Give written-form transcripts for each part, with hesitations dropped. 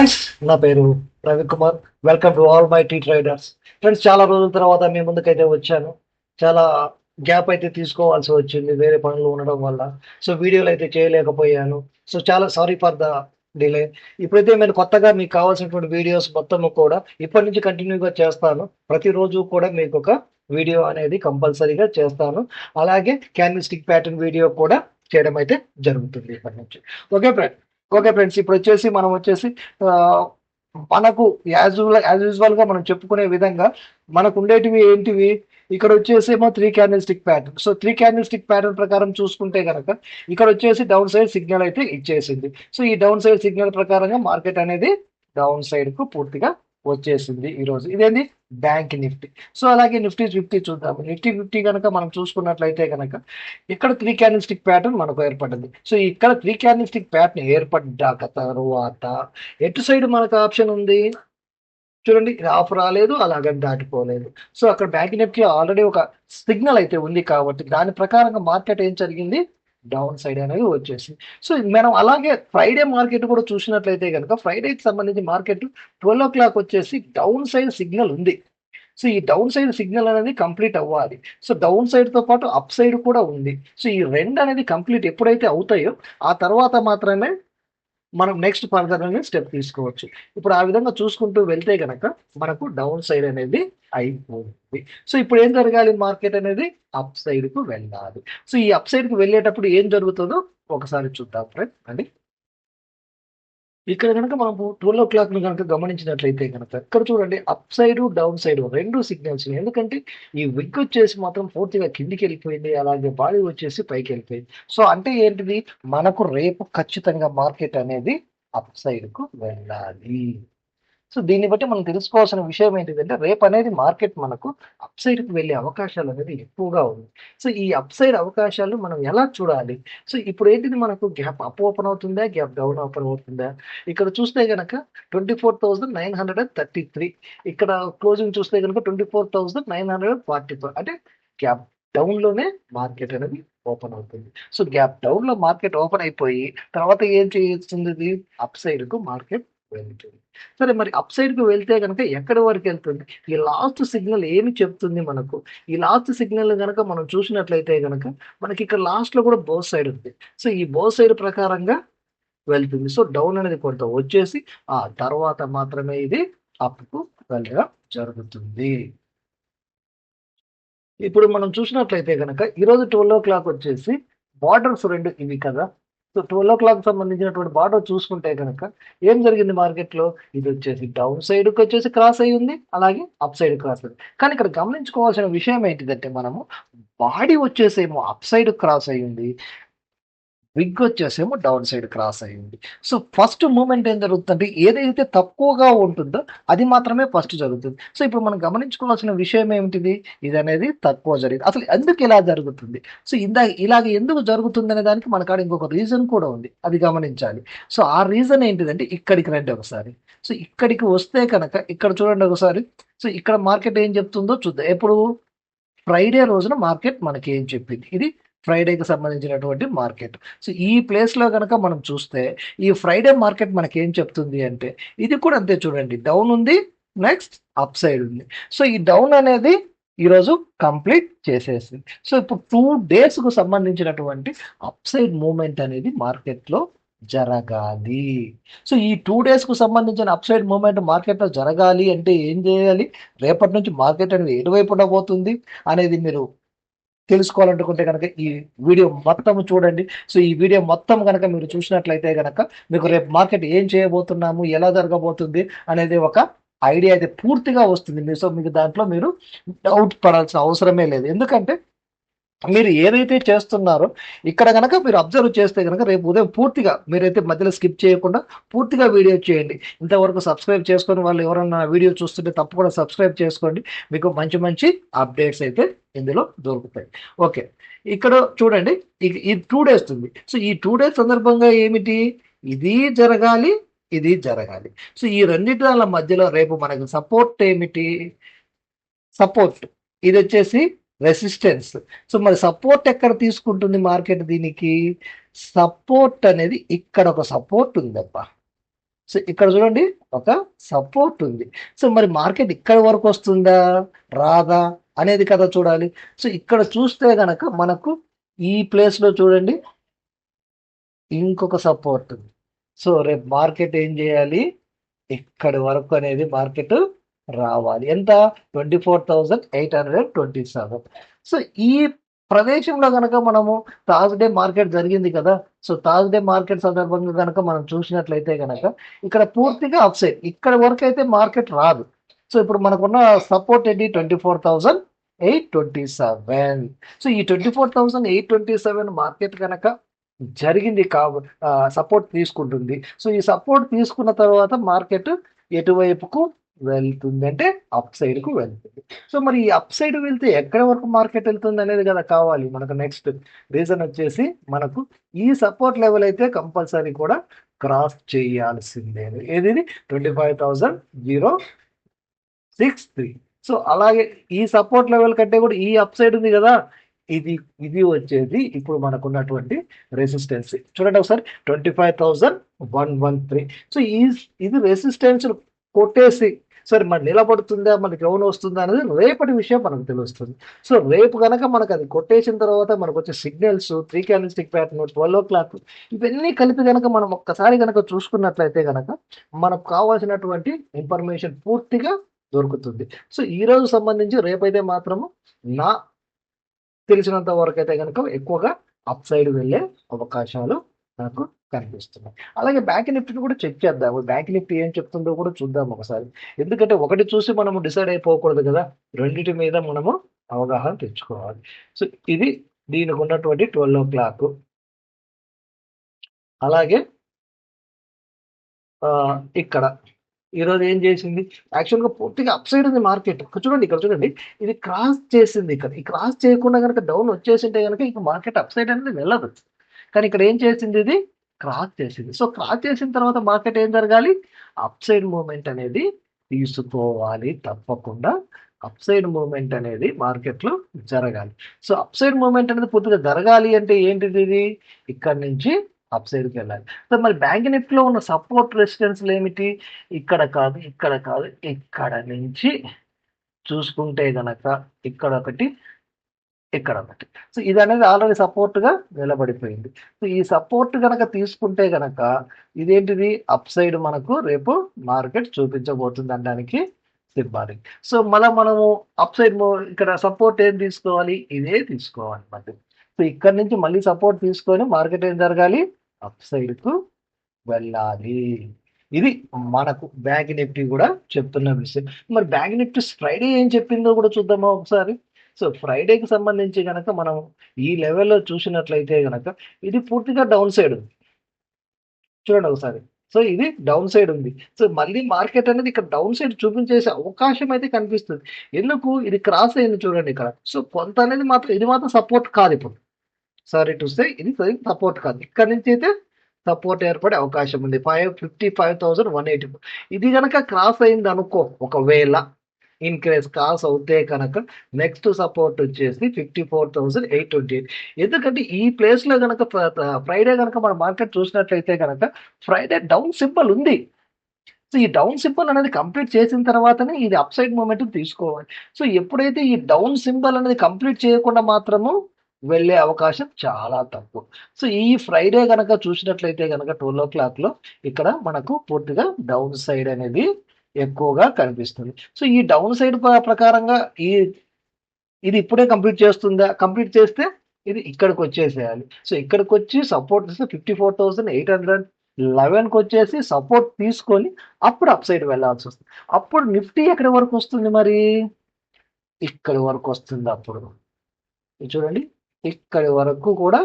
Friends, నా పేరు Ravi Kumar. Welcome to all my tea traders. Friends, చాలా రోజుల తర్వాత మీ ముందుకైతే వచ్చాను. చాలా గ్యాప్ అయితే తీసుకోవాల్సి వచ్చింది వేరే పనులు ఉండడం వల్ల. సో వీడియోలు అయితే చేయలేకపోయాను. సో చాలా సారీ ఫర్ ద డిలే. ఇప్పుడైతే నేను కొత్తగా మీకు కావాల్సినటువంటి వీడియోస్ మొత్తం కూడా ఇప్పటి నుంచి కంటిన్యూగా చేస్తాను. ప్రతిరోజు కూడా మీకు ఒక వీడియో అనేది కంపల్సరీగా చేస్తాను. అలాగే క్యాన్విల్ స్టిక్ ప్యాటర్న్ వీడియో కూడా చేయడం అయితే జరుగుతుంది ఇప్పటి నుంచి. ఓకే ఫ్రెండ్, ఓకే ఫ్రెండ్స్, ఇప్పుడు వచ్చేసి మనం వచ్చేసి ఆ, మనకు యాజ్ యూజువల్ గా మనం చెప్పుకునే విధంగా మనకు ఉండేటివి ఏంటివి. ఇక్కడ వచ్చేసేమో 3 candle stick pattern. So 3 candle stick pattern ప్రకారం చూసుకుంటే కనుక ఇక్కడ వచ్చేసి డౌన్ సైడ్ సిగ్నల్ అయితే ఇచ్చేసింది. సో ఈ డౌన్ సైడ్ సిగ్నల్ ప్రకారంగా మార్కెట్ అనేది డౌన్ సైడ్ కు పూర్తిగా వచ్చేసింది ఈ రోజు. ఇదేంటి? Bank Nifty. సో అలాగే నిఫ్టీ 50 చూద్దాం. నిఫ్టీ 50 కనుక మనం చూసుకున్నట్లయితే కనుక ఇక్కడ 3 క్యాండిల్ స్టిక్ ప్యాటర్న్ మనకు ఏర్పడింది. సో ఇక్కడ 3 క్యాండిల్ స్టిక్ ప్యాటర్న్ ఏర్పడ్డాక తరువాత ఎటు సైడ్ మనకు ఆప్షన్ ఉంది చూడండి. ఇది ఆఫ్ రాలేదు, అలాగని దాటిపోలేదు. సో అక్కడ బ్యాంక్ నిఫ్టీ ఆల్రెడీ ఒక సిగ్నల్ అయితే ఉంది కాబట్టి దాని ప్రకారంగా మార్కెట్ ఏం జరిగింది? డౌన్ సైడ్ అనేది వచ్చేసింది. సో మనం అలాగే ఫ్రైడే మార్కెట్ కూడా చూసినట్లయితే కనుక ఫ్రైడేకి సంబంధించి మార్కెట్ 12 o'clock వచ్చేసి డౌన్ సైడ్ సిగ్నల్ ఉంది. సో ఈ డౌన్ సైడ్ సిగ్నల్ అనేది కంప్లీట్ అవ్వాలి. సో డౌన్ సైడ్ తో పాటు అప్ సైడ్ కూడా ఉంది. సో ఈ రెండు అనేది కంప్లీట్ ఎప్పుడైతే అవుతాయో ఆ తర్వాత మాత్రమే మనం నెక్స్ట్ ఫర్దర్ అనేది స్టెప్ తీసుకోవచ్చు. ఇప్పుడు ఆ విధంగా చూసుకుంటూ వెళ్తే గనక మనకు డౌన్ సైడ్ అనేది అయిపోతుంది. సో ఇప్పుడు ఏం జరగాలి? మార్కెట్ అనేది అప్ సైడ్ కు వెళ్ళాలి. సో ఈ అప్ సైడ్ కు వెళ్ళేటప్పుడు ఏం జరుగుతుందో ఒకసారి చూద్దాం ఫ్రెండ్ అండి. ఇక్కడ కనుక మనం 12 o'clock కనుక గమనించినట్లయితే కనుక ఇక్కడ చూడండి, అప్ సైడ్ డౌన్ సైడ్ రెండు సిగ్నల్స్. ఎందుకంటే ఈ విగ్ వచ్చేసి మాత్రం పూర్తిగా కిందికి వెళ్ళిపోయింది, అలాగే బాడీ వచ్చేసి పైకి వెళ్ళిపోయింది. సో అంటే ఏంటిది? మనకు రేపు ఖచ్చితంగా మార్కెట్ అనేది అప్ సైడ్ కు వెళ్ళాలి. సో దీన్ని బట్టి మనం తెలుసుకోవాల్సిన విషయం ఏంటిదంటే రేపు అనేది మార్కెట్ మనకు అప్ సైడ్కి వెళ్ళే అవకాశాలు అనేది ఎక్కువగా ఉంది. సో ఈ అప్ సైడ్ అవకాశాలు మనం ఎలా చూడాలి? సో ఇప్పుడు ఏంటిది? మనకు గ్యాప్ అప్ ఓపెన్ అవుతుందా, గ్యాప్ డౌన్ ఓపెన్ అవుతుందా? ఇక్కడ చూస్తే గనక 24,933, ఇక్కడ క్లోజింగ్ చూస్తే కనుక 24,944. అంటే గ్యాప్ డౌన్ లోనే మార్కెట్ అనేది ఓపెన్ అవుతుంది. సో గ్యాప్ డౌన్ లో మార్కెట్ ఓపెన్ అయిపోయి తర్వాత ఏం చేస్తుంది? అప్ సైడ్ కు మార్కెట్ వెళ్తుంది. సరే, మరి అప్ సైడ్ కి వెళ్తే కనుక ఎక్కడి వరకు వెళ్తుంది? ఈ లాస్ట్ సిగ్నల్ ఏమి చెప్తుంది మనకు? ఈ లాస్ట్ సిగ్నల్ కనుక మనం చూసినట్లయితే కనుక మనకి ఇక్కడ లాస్ట్ లో కూడా బోత్ సైడ్ ఉంది. సో ఈ బోత్ సైడ్ ప్రకారంగా వెళ్తుంది. సో డౌన్ అనేది కొంత వచ్చేసి ఆ తర్వాత మాత్రమే ఇది అప్ కు వెళ్ళడం జరుగుతుంది. ఇప్పుడు మనం చూసినట్లయితే కనుక ఈరోజు 12 o'clock వచ్చేసి బార్డర్స్ రెండు ఇవి కదా. సో 12 o'clock సంబంధించినటువంటి బార్డర్ చూసుకుంటే కనుక ఏం జరిగింది మార్కెట్ లో? ఇది వచ్చేసి డౌన్ సైడ్ కి వచ్చేసి క్రాస్ అయ్యి ఉంది, అలాగే అప్ సైడ్ క్రాస్ అయ్యింది. కానీ ఇక్కడ గమనించుకోవాల్సిన విషయం ఏంటిదంటే మనము బాడీ వచ్చేసేమో అప్ సైడ్ క్రాస్ అయ్యింది, విగ్ వచ్చేసేమో డౌన్ సైడ్ క్రాస్ అయ్యింది. సో ఫస్ట్ మూమెంట్ ఏం జరుగుతుందంటే ఏదైతే తక్కువగా ఉంటుందో అది మాత్రమే ఫస్ట్ జరుగుతుంది. సో ఇప్పుడు మనం గమనించుకోవాల్సిన విషయం ఏమిటిది? ఇది అనేది తక్కువ జరిగింది. అసలు ఎందుకు ఇలా జరుగుతుంది? సో ఇలాగ ఎందుకు జరుగుతుంది అనే దానికి మన కాడ ఇంకొక రీజన్ కూడా ఉంది, అది గమనించాలి. సో ఆ రీజన్ ఏంటిదంటే ఇక్కడికి రండి ఒకసారి. సో ఇక్కడికి వస్తే కనుక ఇక్కడ చూడండి ఒకసారి. సో ఇక్కడ మార్కెట్ ఏం చెప్తుందో చూద్దాం. ఎప్పుడు? ఫ్రైడే రోజున మార్కెట్ మనకి ఏం చెప్పింది? ఇది ఫ్రైడేకి సంబంధించినటువంటి మార్కెట్. సో ఈ ప్లేస్ లో కనుక మనం చూస్తే ఈ ఫ్రైడే మార్కెట్ మనకి ఏం చెప్తుంది అంటే ఇది కూడా అంతే. చూడండి, డౌన్ ఉంది, నెక్స్ట్ అప్ సైడ్ ఉంది. సో ఈ డౌన్ అనేది ఈరోజు కంప్లీట్ చేసేసింది. సో ఇప్పుడు 2 days కు సంబంధించినటువంటి అప్ సైడ్ మూమెంట్ అనేది మార్కెట్ లో జరగాలి. సో ఈ 2 days కు సంబంధించిన అప్ సైడ్ మూమెంట్ మార్కెట్ లో జరగాలి అంటే ఏం చేయాలి? రేపటి నుంచి మార్కెట్ అనేది ఎటువైపు ఉండబోతుంది అనేది మీరు తెలుసుకోవాలనుకుంటే కనుక ఈ వీడియో మొత్తం చూడండి. సో ఈ వీడియో మొత్తం కనుక మీరు చూసినట్లయితే కనుక మీకు రేపు మార్కెట్ ఏం చేయబోతున్నాము, ఎలా జరగబోతుంది అనేది ఒక ఐడియా అయితే పూర్తిగా వస్తుంది. సో మీకు దాంట్లో మీరు డౌట్ పడాల్సిన అవసరమే లేదు. ఎందుకంటే మీరు ఏదైతే చేస్తున్నారో ఇక్కడ కనుక మీరు అబ్జర్వ్ చేస్తే కనుక రేపు ఉదయం పూర్తిగా మీరైతే మధ్యలో స్కిప్ చేయకుండా పూర్తిగా వీడియో చేయండి. ఇంతవరకు సబ్స్క్రైబ్ చేసుకుని వాళ్ళు ఎవరన్నా వీడియో చూస్తుంటే తప్పకుండా సబ్స్క్రైబ్ చేసుకోండి. మీకు మంచి మంచి అప్డేట్స్ అయితే ఇందులో దొరుకుతాయి. ఓకే, ఇక్కడ చూడండి, ఈ 2 days ఉంది. సో ఈ 2 days సందర్భంగా ఏమిటి? ఇది జరగాలి, ఇది జరగాలి. సో ఈ రెండింటి మధ్యలో రేపు మనకు సపోర్ట్ ఏమిటి? సపోర్ట్ ఇది వచ్చేసి రెసిస్టెన్స్. సో మరి సపోర్ట్ ఎక్కడ తీసుకుంటుంది మార్కెట్? దీనికి సపోర్ట్ అనేది ఇక్కడ ఒక సపోర్ట్ ఉందబ్బా. సో ఇక్కడ చూడండి ఒక సపోర్ట్ ఉంది. సో మరి మార్కెట్ ఇక్కడ వరకు వస్తుందా రాదా అనేది కదా చూడాలి. సో ఇక్కడ చూస్తే గనక మనకు ఈ ప్లేస్లో చూడండి ఇంకొక సపోర్ట్ ఉంది. సో రేపు మార్కెట్ ఏం చేయాలి, ఇక్కడి వరకు అనేది మార్కెట్ రావాలి. ఎంత? 24,827. సో ఈ ప్రదేశంలో కనుక మనము థర్స్డే మార్కెట్ జరిగింది కదా. సో థర్స్డే మార్కెట్ సందర్భంగా కనుక మనం చూసినట్లయితే కనుక ఇక్కడ పూర్తిగా అప్ సైడ్ ఇక్కడ వరకు అయితే మార్కెట్ రాదు. సో ఇప్పుడు మనకున్న సపోర్ట్ ఏంటి? 24,827. సో ఈ 24,827 మార్కెట్ కనుక జరిగింది సపోర్ట్ తీసుకుంటుంది. సో ఈ సపోర్ట్ తీసుకున్న తర్వాత మార్కెట్ ఎటువైపుకు వెళ్తుంది అంటే అప్ సైడ్ కు వెళ్తుంది. సో మరి ఈ అప్ సైడ్ వెళ్తే ఎక్కడి వరకు మార్కెట్ వెళ్తుంది అనేది కదా కావాలి మనకు. నెక్స్ట్ రీజన్ వచ్చేసి మనకు ఈ సపోర్ట్ లెవెల్ అయితే కంపల్సరీ కూడా క్రాస్ చేయాల్సిందే. ఏది? 25,063. సో అలాగే ఈ సపోర్ట్ లెవెల్ కంటే కూడా ఈ అప్ సైడ్ ఉంది కదా, ఇది వచ్చేది ఇప్పుడు మనకున్నటువంటి రెసిస్టెన్స్. చూడండి ఒకసారి 25,113. సో ఇది రెసిస్టెన్స్ కొట్టేసి సరే మరి నిలబడుతుందా, మనకి ఎవరు వస్తుందా అనేది రేపటి విషయం మనకు తెలుస్తుంది. సో రేపు కనుక మనకు అది కొట్టేసిన తర్వాత మనకు వచ్చే సిగ్నల్స్ 3 క్యాండిల్స్టిక్ ప్యాటర్న్ 12 o'clock ఇవన్నీ కలిపి కనుక మనం ఒక్కసారి కనుక చూసుకున్నట్లయితే కనుక మనకు కావాల్సినటువంటి ఇన్ఫర్మేషన్ పూర్తిగా దొరుకుతుంది. సో ఈ రోజు సంబంధించి రేపైతే మాత్రము నా తెలిసినంత వరకు అయితే కనుక ఎక్కువగా అప్ సైడ్ వెళ్ళే అవకాశాలు నాకు కనిపిస్తున్నాయి. అలాగే బ్యాంక్ నిఫ్టీని కూడా చెక్ చేద్దాము. బ్యాంక్ నిఫ్టీ ఏం చెప్తుందో కూడా చూద్దాం ఒకసారి. ఎందుకంటే ఒకటి చూసి మనము డిసైడ్ అయిపోకూడదు కదా, రెండింటి మీద మనము అవగాహన తెచ్చుకోవాలి. సో ఇది దీనికి ఉన్నటువంటి 12 o'clock. అలాగే ఇక్కడ ఈరోజు ఏం చేసింది? యాక్చువల్గా పూర్తిగా అప్ సైడ్ ఉంది మార్కెట్. ఇక్కడ చూడండి ఇది క్రాస్ చేసింది. ఇక్కడ ఈ క్రాస్ చేయకుండా కనుక డౌన్ వచ్చేసింటే కనుక ఇక మార్కెట్ అప్ సైడ్ అనేది వెళ్ళదు. కానీ ఇక్కడ ఏం చేసింది? ఇది క్రాస్ చేసింది. సో క్రాస్ చేసిన తర్వాత మార్కెట్ ఏం జరగాలి? అప్ సైడ్ మూమెంట్ అనేది తీసుకోవాలి. తప్పకుండా అప్ సైడ్ మూమెంట్ అనేది మార్కెట్లో జరగాలి. సో అప్ సైడ్ మూమెంట్ అనేది పూర్తిగా జరగాలి అంటే ఏంటిది? ఇది ఇక్కడ నుంచి అప్ సైడ్కి వెళ్ళాలి. సో మరి బ్యాంక్ నిఫ్టీలో ఉన్న సపోర్ట్ రెసిస్టెన్స్లు ఏమిటి? ఇక్కడ కాదు, ఇక్కడ కాదు, ఇక్కడ నుంచి చూసుకుంటే గనక ఇక్కడ ఒకటి, ఇక్కడ ఒకటి. సో ఇది అనేది ఆల్రెడీ సపోర్ట్గా నిలబడిపోయింది. సో ఈ సపోర్ట్ కనుక తీసుకుంటే గనక ఇదేంటిది? అప్ సైడ్ మనకు రేపు మార్కెట్ చూపించబోతుంది అనడానికి సింబాలిక్. సో మనము అప్ సైడ్ ఇక్కడ సపోర్ట్ ఏం తీసుకోవాలి? ఇదే తీసుకోవాలి మళ్ళీ. సో ఇక్కడ నుంచి మళ్ళీ సపోర్ట్ తీసుకొని మార్కెట్ ఏం జరగాలి? అప్ సైడ్ కు వెళ్ళాలి. ఇది మనకు బ్యాంక్ నిఫ్టీ కూడా చెప్తున్న విషయం. మరి బ్యాంక్ నిఫ్టీ ఫ్రైడే ఏం చెప్పిందో కూడా చూద్దామా ఒకసారి. సో ఫ్రైడేకి సంబంధించి కనుక మనం ఈ లెవెల్లో చూసినట్లయితే కనుక ఇది పూర్తిగా డౌన్ సైడ్ ఉంది. చూడండి ఒకసారి. సో ఇది డౌన్ సైడ్ ఉంది. సో మళ్ళీ మార్కెట్ అనేది ఇక్కడ డౌన్ సైడ్ చూపించేసే అవకాశం అయితే కనిపిస్తుంది. ఎందుకు? ఇది క్రాస్ అయింది చూడండి ఇక్కడ. సో కొంత అనేది ఇది మాత్రం సపోర్ట్ కాదు. ఇప్పుడు సారీ టు సే ఇది సపోర్ట్ కాదు. ఇక్కడ నుంచి అయితే సపోర్ట్ ఏర్పడే అవకాశం ఉంది. 55,184. ఇది కనుక క్రాస్ అయింది అనుకో, ఒకవేళ ఇన్ కేస్ క్రాస్ అవుతే కనుక నెక్స్ట్ సపోర్ట్ వచ్చేసి 54,828. ఎందుకంటే ఈ ప్లేస్ లో కనుక ఫ్రైడే కనుక మన మార్కెట్ చూసినట్లయితే కనుక ఫ్రైడే డౌన్ సింబల్ ఉంది. సో ఈ డౌన్ సింబల్ అనేది కంప్లీట్ చేసిన తర్వాతనే ఇది అప్ సైడ్ మూమెంట్ తీసుకోవాలి. సో ఎప్పుడైతే ఈ డౌన్ సింబల్ అనేది కంప్లీట్ చేయకుండా మాత్రము వెళ్ళే అవకాశం చాలా తక్కువ. సో ఈ ఫ్రైడే కనుక చూసినట్లయితే కనుక 12 o'clock ఇక్కడ మనకు పూర్తిగా డౌన్ సైడ్ అనేది ఎక్కువగా కనిపిస్తుంది. సో ఈ డౌన్ సైడ్ ప్రకారంగా ఇది ఇప్పుడే కంప్లీట్ చేస్తుందా? కంప్లీట్ చేస్తే ఇది ఇక్కడికి వచ్చేసేయాలి. సో ఇక్కడికి వచ్చి సపోర్ట్ ఇస్తే 54,811కి వచ్చేసి సపోర్ట్ తీసుకొని అప్పుడు అప్ సైడ్ వెళ్ళాల్సి వస్తుంది. అప్పుడు నిఫ్టీ ఎక్కడి వరకు వస్తుంది? మరి ఇక్కడి వరకు వస్తుంది. అప్పుడు చూడండి ఇక్కడి వరకు కూడా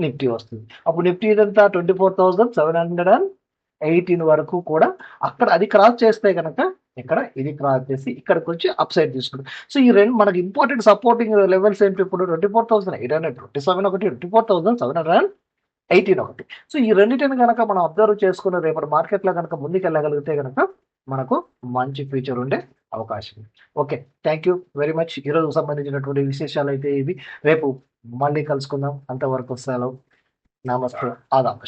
నిఫ్టీ వస్తుంది. అప్పుడు నిఫ్టీ ఇదంతా 24,718 వరకు కూడా అక్కడ అది క్రాస్ చేస్తే కనుక ఇక్కడ ఇది క్రాస్ చేసి ఇక్కడికి వచ్చి అప్ సైడ్ తీసుకుంటాం. సో ఈ రెండు మనకి ఇంపార్టెంట్ సపోర్టింగ్ లెవెల్స్ ఏంటి? ఇప్పుడు 24,827 ఒకటి, 24,718 ఒకటి. సో ఈ రెండింటిని కనుక మనం అబ్జర్వ్ చేసుకున్న రేపటి మార్కెట్లో కనుక ముందుకెళ్ళగలిగితే కనుక మనకు మంచి ఫ్యూచర్ ఉండే అవకాశం. Okay, thank you very much. ఈరోజు సంబంధించినటువంటి విశేషాలు అయితే ఇవి. రేపు మళ్ళీ కలుసుకుందాం. అంతవరకు సెలవు. నమస్తే, ఆదాబ్.